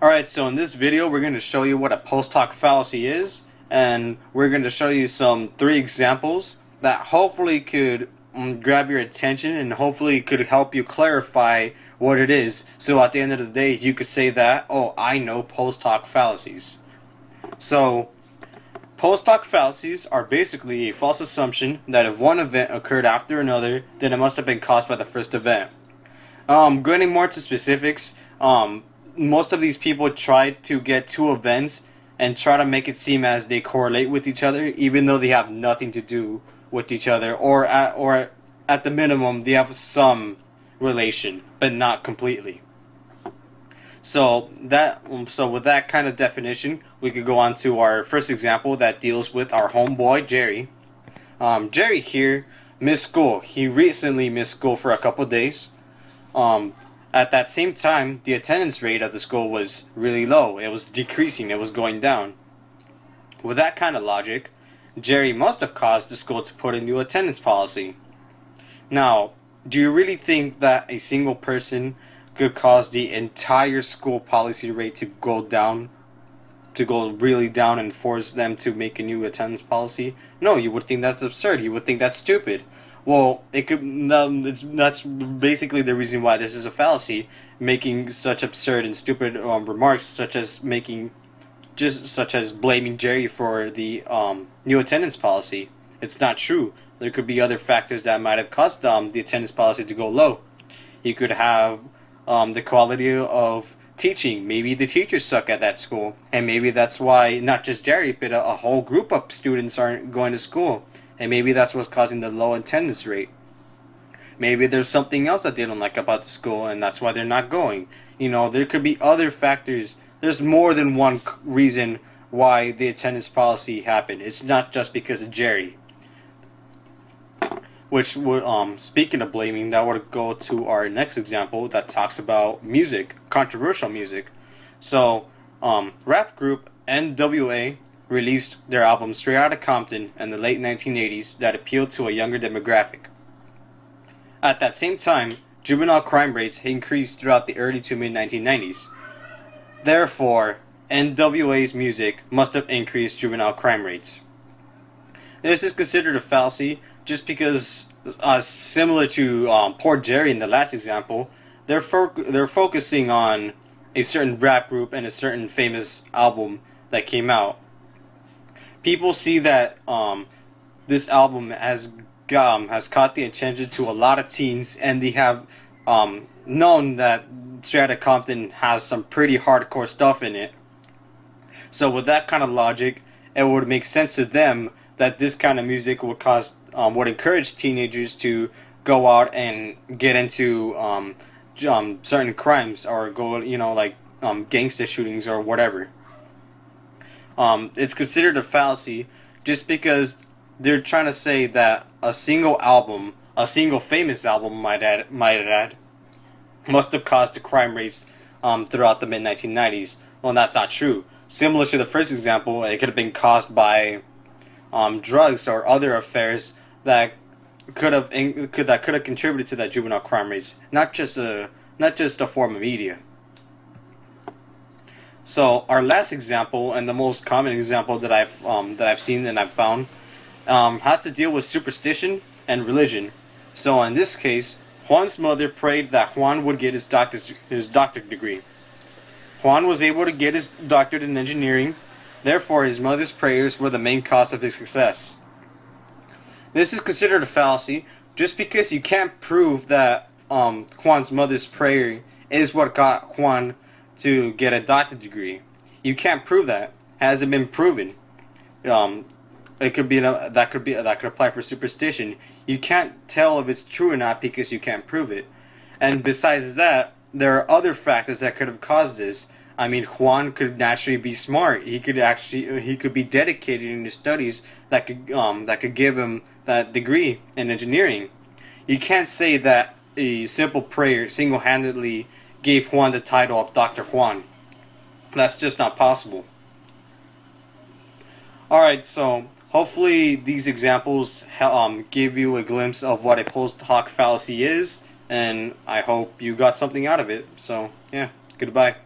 Alright, so in this video we're going to show you what a post-hoc fallacy is, and we're going to show you three examples that hopefully could grab your attention and hopefully could help you clarify what it is, so at the end of the day you could say that, oh, I know post-hoc fallacies. So, post-hoc fallacies are basically a false assumption that if one event occurred after another, then it must have been caused by the first event. Going more to specifics, most of these people try to get two events and try to make it seem as they correlate with each other, even though they have nothing to do with each other, or at the minimum they have some relation, but not completely. So with that kind of definition, we could go on to our first example that deals with our homeboy Jerry. Jerry here missed school. He recently missed school for a couple days. At that same time, the attendance rate of the school was really low. It was decreasing. It was going down. With that kind of logic, Jerry must have caused the school to put a new attendance policy. Now, do you really think that a single person could cause the entire school policy rate to go down, to go really down, and force them to make a new attendance policy? No, you would think that's absurd. You would think that's stupid. Well, that's basically the reason why this is a fallacy, making such absurd and stupid remarks, such as blaming Jerry for the new attendance policy. It's not true. There could be other factors that might have caused the attendance policy to go low. You could have the quality of teaching. Maybe the teachers suck at that school, and maybe that's why not just Jerry, but a whole group of students aren't going to school. And maybe that's what's causing the low attendance rate. Maybe there's something else that they don't like about the school, and that's why they're not going. You know, there could be other factors. There's more than one reason why the attendance policy happened. It's not just because of Jerry. Which would, speaking of blaming, that would go to our next example that talks about music, controversial music. So, rap group NWA released their album Straight Outta Compton in the late 1980s that appealed to a younger demographic. At that same time, juvenile crime rates increased throughout the early to mid-1990s. Therefore, NWA's music must have increased juvenile crime rates. This is considered a fallacy just because, similar to poor Jerry in the last example, they're focusing on a certain rap group and a certain famous album that came out. People see that this album has caught the attention to a lot of teens, and they have known that Straight Outta Compton has some pretty hardcore stuff in it. So with that kind of logic, it would make sense to them that this kind of music would encourage teenagers to go out and get into certain crimes, or go, like gangster shootings or whatever. It's considered a fallacy just because they're trying to say that a single album, a single famous album, might add, must have caused the crime rates throughout the mid-1990s. Well, that's not true. Similar to the first example, it could have been caused by drugs or other affairs that could have contributed to that juvenile crime rates, not just a form of media. So our last example, and the most common example that I've seen and I've found, has to deal with superstition and religion. So in this case, Juan's mother prayed that Juan would get his doctorate degree. Juan was able to get his doctorate in engineering. Therefore, his mother's prayers were the main cause of his success. This is considered a fallacy just because you can't prove that Juan's mother's prayer is what got Juan to get a doctorate degree. You can't prove that. Hasn't been proven. It could be that could apply for superstition. You can't tell if it's true or not because you can't prove it. And besides that, there are other factors that could have caused this. I mean, Juan could naturally be smart. He could be dedicated in his studies that could give him that degree in engineering. You can't say that a simple prayer single-handedly gave Juan the title of Dr. Juan. That's just not possible. Alright, so hopefully these examples give you a glimpse of what a post-hoc fallacy is, and I hope you got something out of it. So, yeah, goodbye.